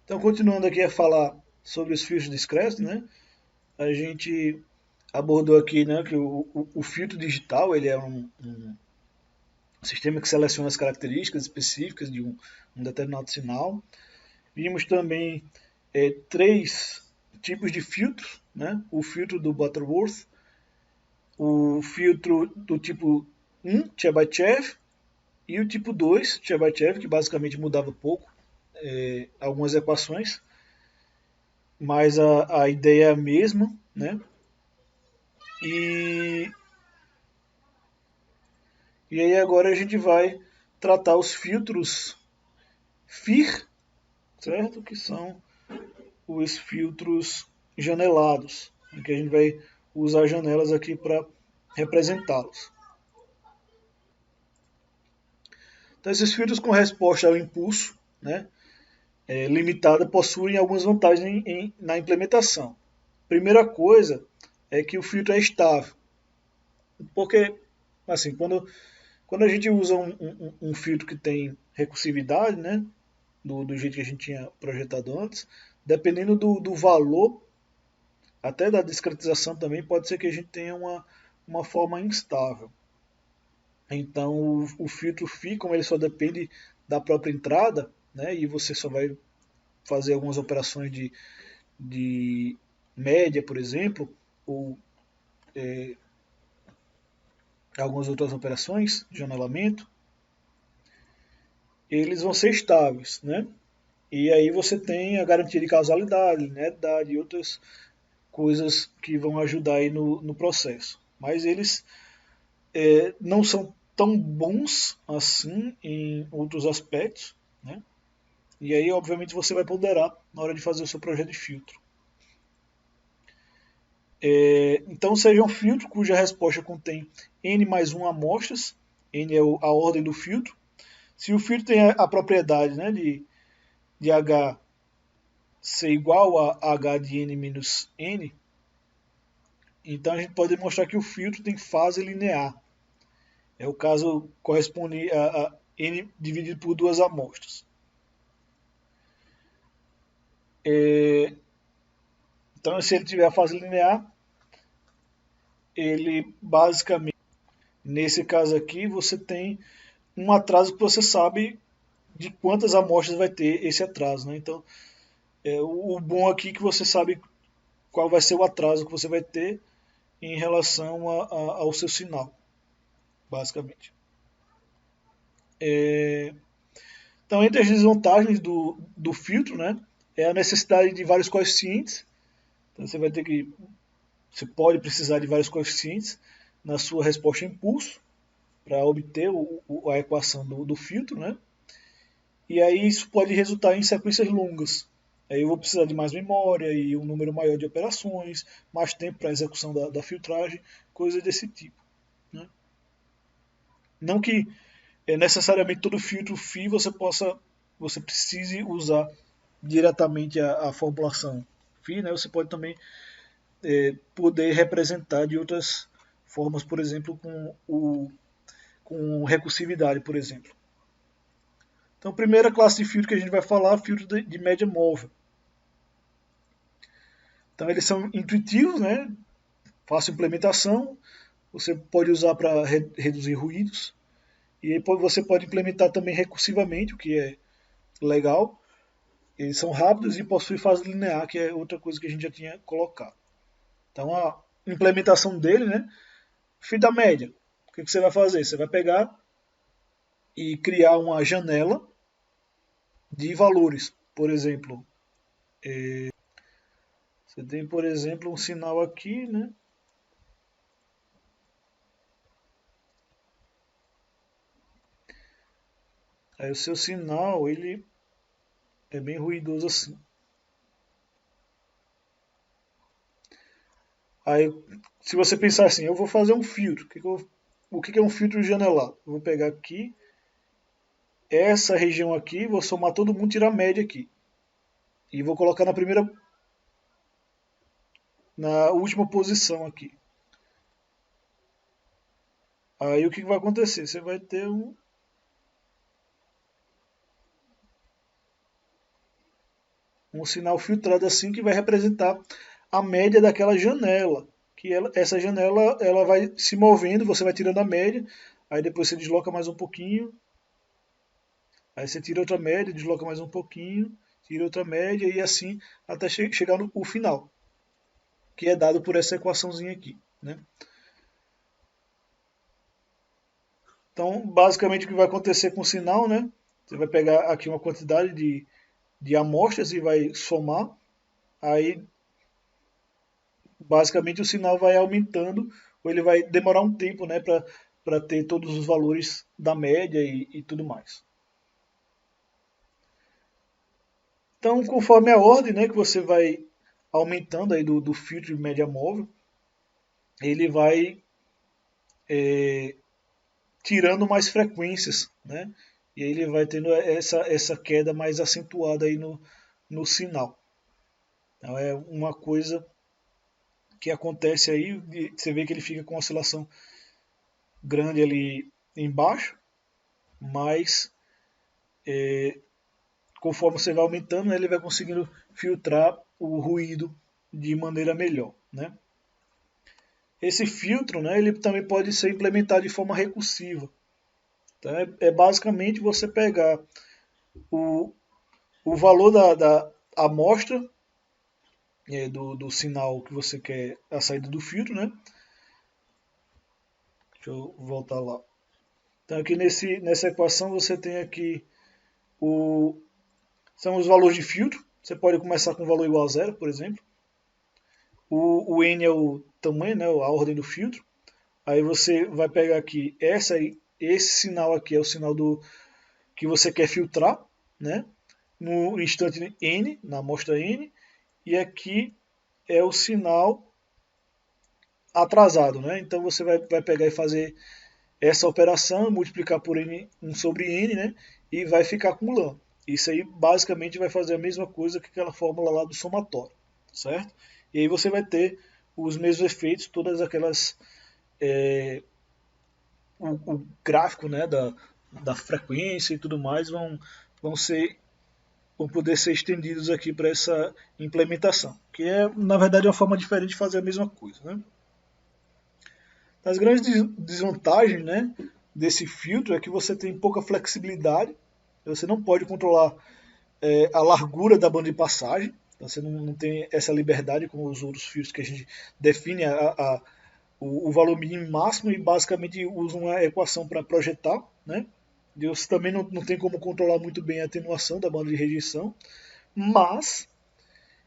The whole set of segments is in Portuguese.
Então, continuando aqui a falar sobre os filtros discretos, né? A gente abordou aqui, né, que o filtro digital ele é um sistema que seleciona as características específicas de um determinado sinal. Vimos também três tipos de filtros, né? O filtro do Butterworth, o filtro do tipo 1, Chebyshev, e o tipo 2, Chebyshev, que basicamente mudava pouco algumas equações, mas a ideia é a mesma, né? E, e aí agora a gente vai tratar os filtros FIR, certo? Que são os filtros janelados, que a gente vai usar janelas aqui para representá-los. Então, esses filtros com resposta ao impulso, né, limitada, possuem algumas vantagens na implementação. Primeira coisa é que o filtro é estável, porque assim, quando a gente usa um filtro que tem recursividade, né, do jeito que a gente tinha projetado antes, dependendo do valor, até da discretização também, pode ser que a gente tenha uma forma instável. Então, o filtro FI, como ele só depende da própria entrada, né, e você só vai fazer algumas operações de média, por exemplo, ou algumas outras operações de janelamento, eles vão ser estáveis, né? E aí você tem a garantia de causalidade, linearidade e outras coisas que vão ajudar aí no processo. Mas eles não são tão bons assim em outros aspectos, né? E aí, obviamente, você vai ponderar na hora de fazer o seu projeto de filtro. Então, seja um filtro cuja resposta contém n mais 1 amostras, n é a ordem do filtro. Se o filtro tem a propriedade, né, de H ser igual a H de n menos n, então a gente pode demonstrar que o filtro tem fase linear. É o caso corresponde a n dividido por duas amostras. Então, se ele tiver a fase linear, ele basicamente, nesse caso aqui, você tem um atraso que você sabe de quantas amostras vai ter esse atraso, né? Então, o bom aqui é que você sabe qual vai ser o atraso que você vai ter em relação ao seu sinal, basicamente. Então, entre as desvantagens do filtro, né, é a necessidade de vários coeficientes. Então, você pode precisar de vários coeficientes na sua resposta a impulso para obter a equação do filtro, né? E aí isso pode resultar em sequências longas. Aí eu vou precisar de mais memória e um número maior de operações, mais tempo para a execução da filtragem, coisas desse tipo. Né? Não que necessariamente todo filtro FI você precise usar diretamente a formulação FI, né? Você pode também poder representar de outras formas, por exemplo, com recursividade, por exemplo. Então, a primeira classe de filtro que a gente vai falar é o filtro de média móvel. Então, eles são intuitivos, né? Fácil implementação. Você pode usar para reduzir ruídos. E aí você pode implementar também recursivamente, o que é legal. Eles são rápidos e possuem fase linear, que é outra coisa que a gente já tinha colocado. Então, a implementação dele, né? Fita média. O que você vai fazer? Você vai pegar e criar uma janela de valores. Por exemplo, você tem, por exemplo, um sinal aqui, né? Aí o seu sinal, ele é bem ruidoso assim. Aí, se você pensar assim, eu vou fazer um filtro. O que é um filtro janelar? Eu vou pegar aqui, essa região aqui, vou somar todo mundo, tirar a média aqui. E vou colocar na última posição aqui. Aí o que vai acontecer? Você vai ter um. um sinal filtrado assim que vai representar a média daquela janela. Que essa janela ela vai se movendo, você vai tirando a média, aí depois você desloca mais um pouquinho, aí você tira outra média, desloca mais um pouquinho, tira outra média e assim até chegar no final, que é dado por essa equaçãozinha aqui, né? Então, basicamente o que vai acontecer com o sinal, né? Você vai pegar aqui uma quantidade de amostras e vai somar, aí basicamente o sinal vai aumentando, ou ele vai demorar um tempo, né, para ter todos os valores da média e tudo mais. Então, conforme a ordem, né, que você vai aumentando aí do filtro de média móvel, ele vai tirando mais frequências, né? E aí ele vai tendo essa queda mais acentuada aí no sinal. Então é uma coisa que acontece aí, você vê que ele fica com uma oscilação grande ali embaixo, mas conforme você vai aumentando, ele vai conseguindo filtrar o ruído de maneira melhor, né? Esse filtro, né, ele também pode ser implementado de forma recursiva. Então, é basicamente você pegar o, o valor da amostra do sinal que você quer, a saída do filtro, né? Deixa eu voltar lá. Então aqui nessa equação você tem aqui são os valores de filtro. Você pode começar com um valor igual a zero, por exemplo. O n é o tamanho, né, a ordem do filtro. Aí você vai pegar aqui esse sinal aqui é o sinal do que você quer filtrar, né? No instante n, na amostra n, e aqui é o sinal atrasado, né? Então você vai pegar e fazer essa operação, multiplicar por n, 1 sobre n, né? E vai ficar acumulando. Isso aí basicamente vai fazer a mesma coisa que aquela fórmula lá do somatório, certo? E aí você vai ter os mesmos efeitos, todas aquelas o gráfico, né, da frequência e tudo mais vão ser vão poder ser estendidos aqui para essa implementação, que é na verdade uma forma diferente de fazer a mesma coisa, né? As grandes desvantagens, né, desse filtro é que você tem pouca flexibilidade, você não pode controlar a largura da banda de passagem, então você não tem essa liberdade como os outros filtros que a gente define o valor mínimo e máximo e basicamente usa uma equação para projetar, né? Você também não tem como controlar muito bem a atenuação da banda de rejeição, mas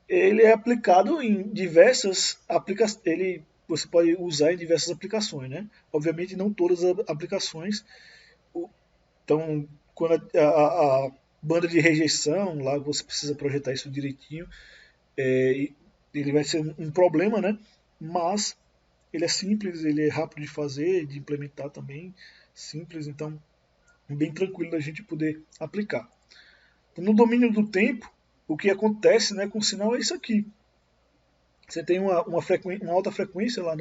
ele é aplicado em diversas aplicações. Você pode usar em diversas aplicações, né? Obviamente não todas as aplicações. Então, quando a banda de rejeição, lá você precisa projetar isso direitinho, ele vai ser um problema, né? Mas ele é simples, ele é rápido de fazer, de implementar também, simples, então bem tranquilo da gente poder aplicar. No domínio do tempo, o que acontece, né, com o sinal é isso aqui. Você tem uma alta frequência lá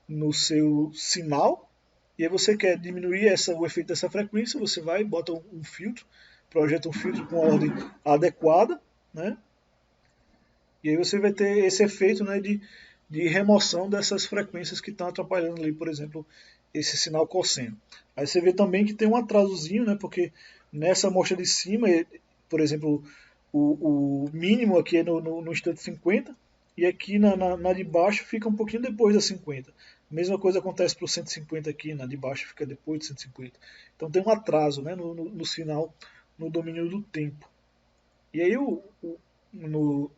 no seu sinal, e aí você quer diminuir o efeito dessa frequência, você vai e bota um filtro, projeta um filtro com a ordem adequada, né? E aí você vai ter esse efeito, né, de remoção dessas frequências que estão atrapalhando ali, por exemplo, esse sinal cosseno. Aí você vê também que tem um atrasozinho, né, porque nessa amostra de cima, por exemplo, o mínimo aqui é no instante 50, e aqui na de baixo fica um pouquinho depois da 50. A mesma coisa acontece para o 150 aqui, na de baixo fica depois de 150. Então tem um atraso, né, no sinal, no domínio do tempo. E aí no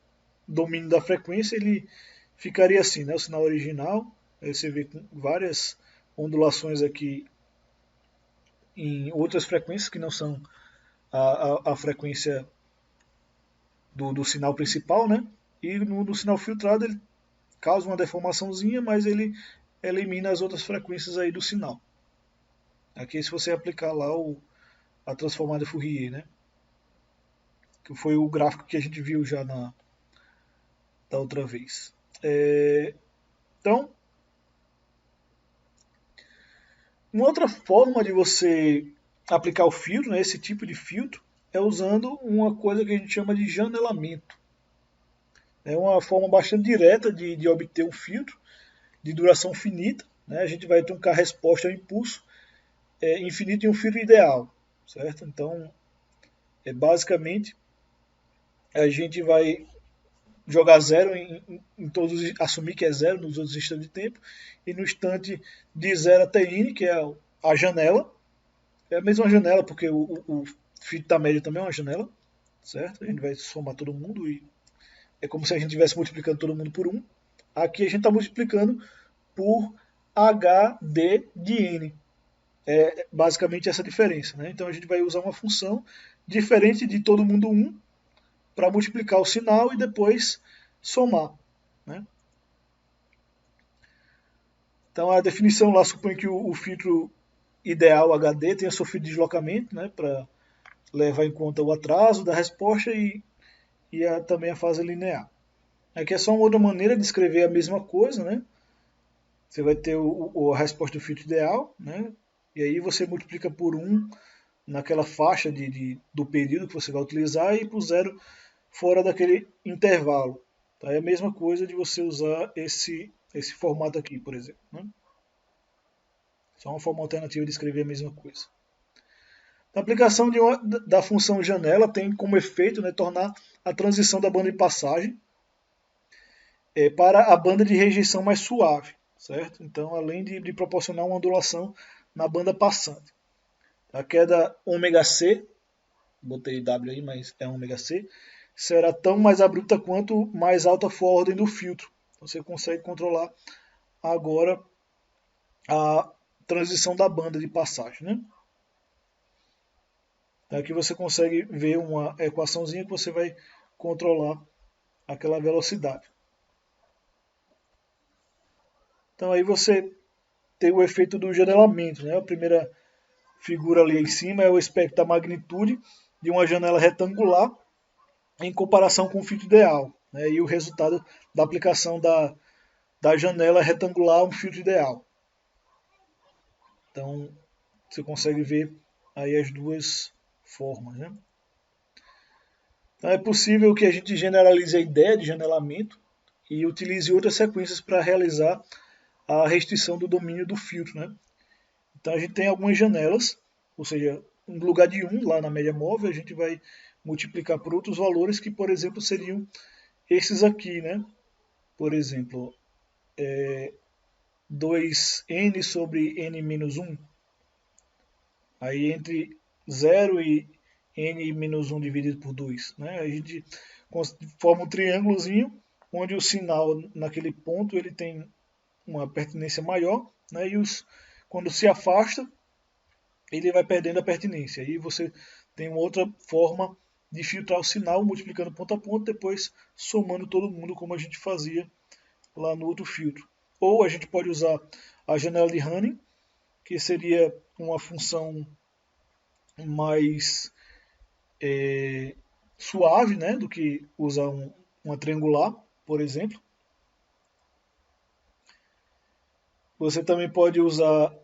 domínio da frequência ele ficaria assim, né, o sinal original, aí você vê com várias ondulações aqui em outras frequências que não são a frequência do sinal principal, né? E no sinal filtrado ele causa uma deformaçãozinha, mas ele elimina as outras frequências aí do sinal. Aqui se você aplicar lá a transformada Fourier, né? Que foi o gráfico que a gente viu já da outra vez. Então, uma outra forma de você aplicar o filtro, né, esse tipo de filtro, é usando uma coisa que a gente chama de janelamento. É uma forma bastante direta de obter um filtro de duração finita. Né? A gente vai truncar a resposta ao impulso infinito em um filtro ideal. Certo? Então, basicamente, a gente vai jogar zero em todos, assumir que é zero nos outros instantes de tempo, e no instante de zero até n, que é a janela, é a mesma janela, porque o filtro da média também é uma janela, certo? A gente vai somar todo mundo e é como se a gente estivesse multiplicando todo mundo por 1. Aqui a gente está multiplicando por HD de n. É basicamente essa diferença. Né? Então a gente vai usar uma função diferente de todo mundo 1 para multiplicar o sinal e depois somar. Né? Então a definição lá supõe que o filtro ideal HD tenha sofrido deslocamento, né, para levar em conta o atraso da resposta e também a fase linear. Aqui é só uma outra maneira de escrever a mesma coisa, né? Você vai ter a resposta do filtro ideal, né? E aí você multiplica por 1 naquela faixa do período que você vai utilizar e por 0 fora daquele intervalo. Tá? É a mesma coisa de você usar esse formato aqui, por exemplo. Né? Só uma forma alternativa de escrever a mesma coisa. A aplicação da função janela tem como efeito, né, tornar a transição da banda de passagem para a banda de rejeição mais suave, certo? Então, além de proporcionar uma ondulação na banda passante. A queda ômega C, botei W aí, mas é ômega C, será tão mais abrupta quanto mais alta for a ordem do filtro. Então, você consegue controlar agora a transição da banda de passagem, né? Aqui você consegue ver uma equaçãozinha que você vai controlar aquela velocidade. Então aí você tem o efeito do janelamento. Né? A primeira figura ali em cima é o espectro da magnitude de uma janela retangular em comparação com o filtro ideal. Né? E o resultado da aplicação da janela retangular a um filtro ideal. Então você consegue ver aí as duas formas. Né? Então é possível que a gente generalize a ideia de janelamento e utilize outras sequências para realizar a restrição do domínio do filtro. Né? Então a gente tem algumas janelas, ou seja, no lugar de 1 lá na média móvel, a gente vai multiplicar por outros valores que, por exemplo, seriam esses aqui. Né? Por exemplo, 2n sobre n menos 1. Aí entre 0 e n menos 1 dividido por 2. Né? A gente forma um triângulozinho, onde o sinal naquele ponto ele tem uma pertinência maior, né? E quando se afasta, ele vai perdendo a pertinência. Aí você tem uma outra forma de filtrar o sinal, multiplicando ponto a ponto, depois somando todo mundo, como a gente fazia lá no outro filtro. Ou a gente pode usar a janela de Hanning, que seria uma função mais suave, né, do que usar uma triangular, por exemplo. Você também pode usar...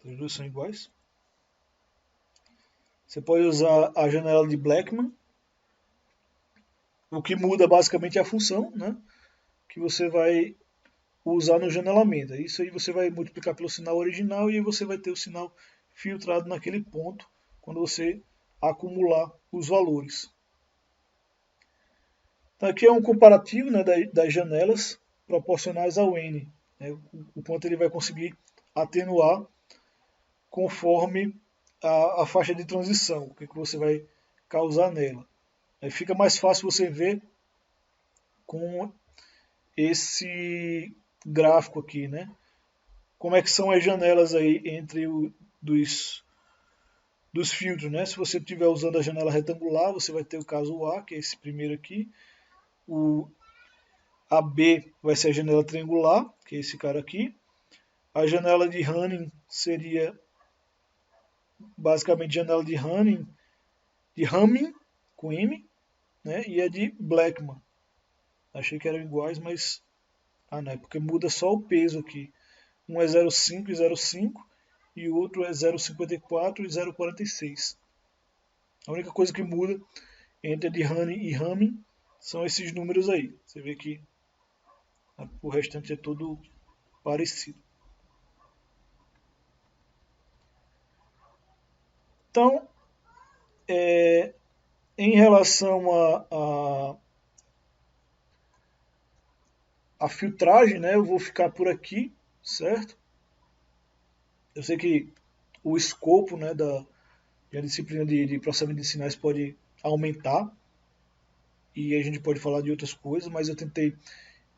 Os dois são iguais. Você pode usar a janela de Blackman. O que muda basicamente é a função, né, que você vai usar no janelamento. Isso aí você vai multiplicar pelo sinal original e aí você vai ter o sinal filtrado naquele ponto quando você acumular os valores. Então aqui é um comparativo, né, das janelas proporcionais ao n, né, o quanto ele vai conseguir atenuar conforme a faixa de transição, o que você vai causar nela. Aí fica mais fácil você ver com esse gráfico aqui, né? Como é que são as janelas aí entre dos filtros, né? Se você estiver usando a janela retangular, você vai ter o caso A, que é esse primeiro aqui. A B vai ser a janela triangular, que é esse cara aqui. A janela de Hanning seria basicamente janela de Hanning, de Hamming, com M, né? E a de Blackman. Achei que eram iguais, mas não é porque muda só o peso aqui. Um é 0,5 e 0,5 e o outro é 0,54 e 0,46. A única coisa que muda entre a de Honey e Ramin são esses números aí. Você vê que o restante é todo parecido. Então, em relação a filtragem, né, eu vou ficar por aqui, certo? Eu sei que o escopo, né, da disciplina de processamento de sinais pode aumentar e a gente pode falar de outras coisas, mas eu tentei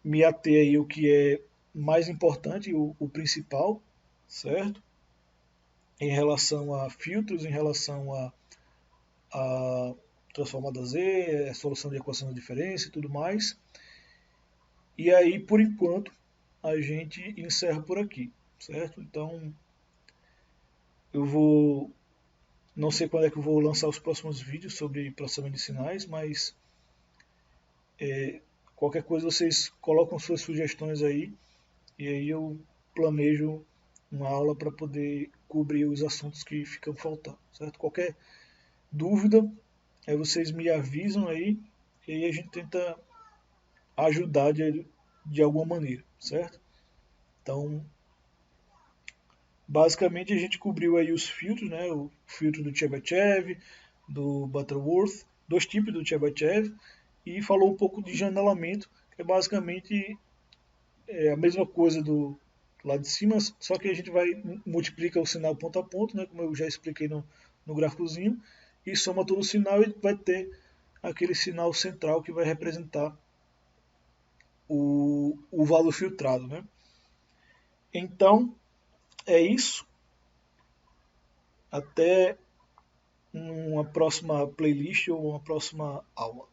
me ater aí o que é mais importante, o principal, certo? Em relação a filtros, em relação a transformada Z, solução de equação de diferença e tudo mais. E aí, por enquanto, a gente encerra por aqui, certo? Então, eu vou. Não sei quando é que eu vou lançar os próximos vídeos sobre processamento de sinais, mas qualquer coisa vocês colocam suas sugestões aí e aí eu planejo uma aula para poder cobrir os assuntos que ficam faltando, certo? Qualquer dúvida, vocês me avisam aí e aí a gente tenta ajudar de alguma maneira, certo? Então, basicamente a gente cobriu aí os filtros, né? O filtro do Chebyshev, do Butterworth, dois tipos do Chebyshev, e falou um pouco de janelamento, que é basicamente a mesma coisa do lado de cima, só que a gente vai multiplica o sinal ponto a ponto, né? Como eu já expliquei no gráficozinho, e soma todo o sinal e vai ter aquele sinal central que vai representar o valor filtrado, né? Então, é isso. Até uma próxima playlist ou uma próxima aula.